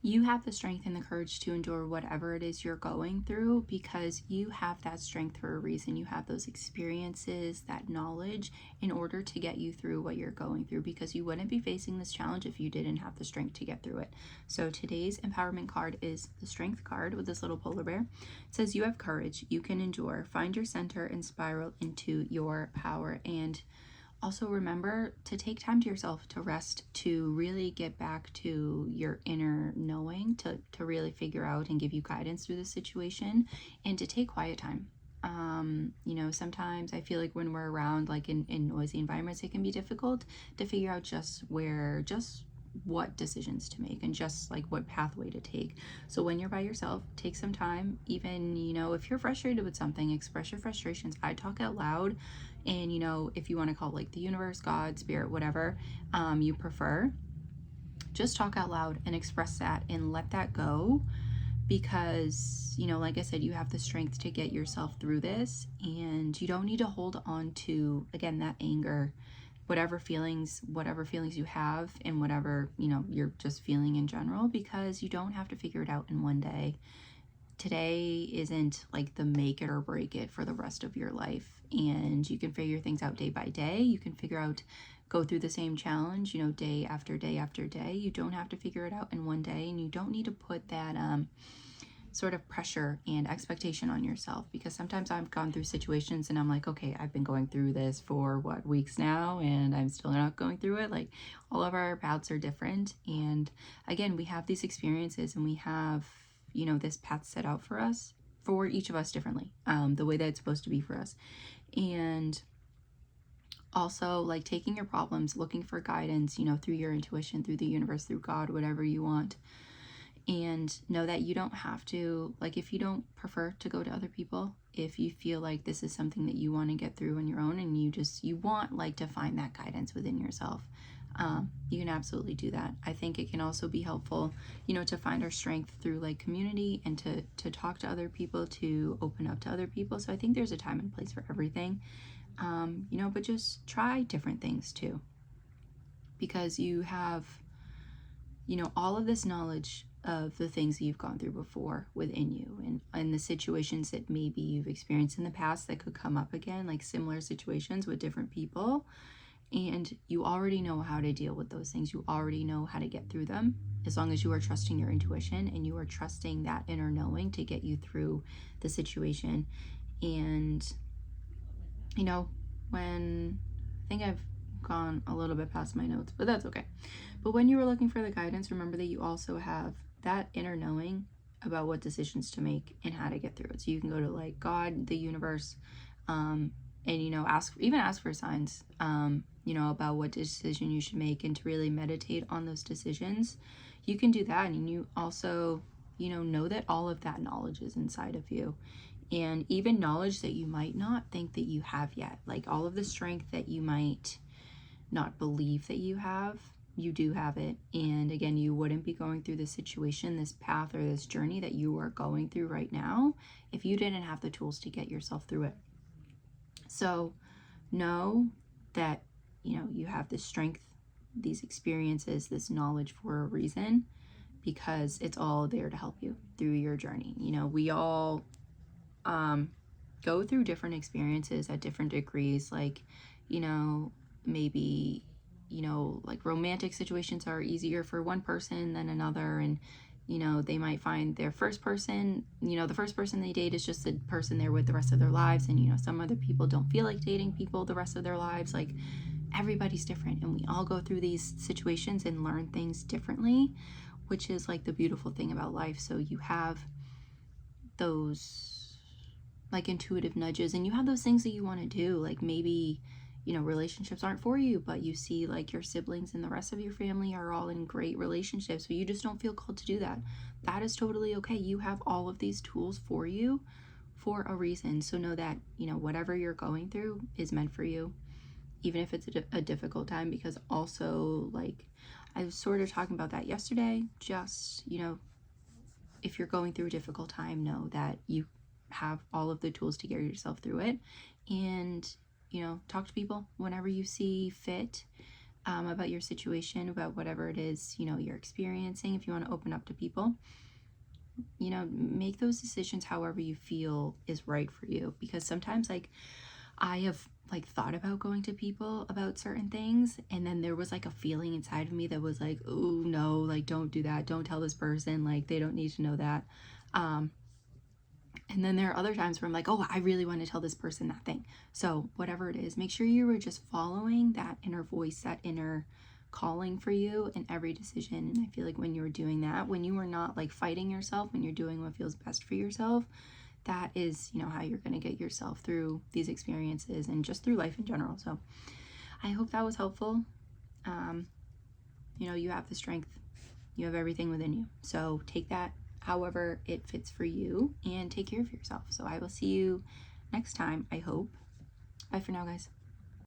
You have the strength and the courage to endure whatever it is you're going through because you have that strength for a reason. You have those experiences, that knowledge in order to get you through what you're going through, because you wouldn't be facing this challenge if you didn't have the strength to get through it. So today's empowerment card is the strength card with this little polar bear. It says you have courage, you can endure, find your center and spiral into your power. And also remember to take time to yourself to rest, to really get back to your inner knowing, to really figure out and give you guidance through the situation, and to take quiet time. You know, sometimes I feel like when we're around like in noisy environments, it can be difficult to figure out just what decisions to make and just like what pathway to take. So when you're by yourself, take some time. Even, you know, if you're frustrated with something, express your frustrations. I talk out loud, and you know, if you want to call it like the universe, God, spirit, whatever you prefer, just talk out loud and express that and let that go, because you know, like I said, you have the strength to get yourself through this, and you don't need to hold on to, again, that anger, whatever feelings you have, and whatever, you know, you're just feeling in general, because you don't have to figure it out in one day. Today isn't like the make it or break it for the rest of your life, and you can figure things out day by day. You can go through the same challenge, you know, day after day after day. You don't have to figure it out in one day, and you don't need to put that sort of pressure and expectation on yourself, because sometimes I've gone through situations and I'm like, okay, I've been going through this for what, weeks now, and I'm still not going through it. Like, all of our paths are different, and again, we have these experiences, and we have, you know, this path set out for us, for each of us differently, the way that it's supposed to be for us. And also, like, taking your problems, looking for guidance, you know, through your intuition, through the universe, through God, whatever you want. And know that you don't have to, like, if you don't prefer to go to other people, if you feel like this is something that you want to get through on your own, and you want like to find that guidance within yourself, you can absolutely do that. I think it can also be helpful, you know, to find our strength through like community, and to talk to other people, to open up to other people. So I think there's a time and place for everything, you know, but just try different things too, because you have, you know, all of this knowledge of the things that you've gone through before within you, and the situations that maybe you've experienced in the past that could come up again, like similar situations with different people. And you already know how to deal with those things. You already know how to get through them, as long as you are trusting your intuition and you are trusting that inner knowing to get you through the situation. And, you know, when I think I've gone a little bit past my notes, but that's okay. But when you were looking for the guidance, remember that you also have that inner knowing about what decisions to make and how to get through it. So you can go to like God, the universe, and, you know, ask for signs, you know, about what decision you should make, and to really meditate on those decisions. You can do that, and you also, you know that all of that knowledge is inside of you, and even knowledge that you might not think that you have yet, like all of the strength that you might not believe that you have, you do have it. And again, you wouldn't be going through this situation, this path, or this journey that you are going through right now if you didn't have the tools to get yourself through it. So know that, you know, you have this strength, these experiences, this knowledge for a reason, because it's all there to help you through your journey. You know, we all go through different experiences at different degrees. Like, you know, maybe, you know, like romantic situations are easier for one person than another, and you know, they might find their first person, you know, the first person they date is just the person they're with the rest of their lives. And you know, some other people don't feel like dating people the rest of their lives. Like, everybody's different, and we all go through these situations and learn things differently, which is like the beautiful thing about life. So you have those like intuitive nudges, and you have those things that you want to do. Like, maybe, you know, relationships aren't for you, but you see like your siblings and the rest of your family are all in great relationships, but you just don't feel called to do that. That is totally okay. You have all of these tools for you for a reason. So know that, you know, whatever you're going through is meant for you, even if it's a difficult time. Because also, like, I was sort of talking about that yesterday, just, you know, if you're going through a difficult time, know that you have all of the tools to get yourself through it. And, you know, talk to people whenever you see fit. about your situation, about whatever it is, you're experiencing. If you want to open up to people, make those decisions however you feel is right for you. Because sometimes, like, I have like thought about going to people about certain things, and then there was like a feeling inside of me that was like, oh no, like, don't do that, don't tell this person, like, they don't need to know that. And then there are other times where I'm like, oh, I really want to tell this person that thing. So whatever it is, make sure you are just following that inner voice, that inner calling for you in every decision. And I feel like when you're doing that, when you are not like fighting yourself, when you're doing what feels best for yourself, that is, how you're going to get yourself through these experiences and just through life in general. So I hope that was helpful. You have the strength, you have everything within you. So take that however it fits for you and take care of yourself. So I will see you next time, I hope. Bye for now, guys.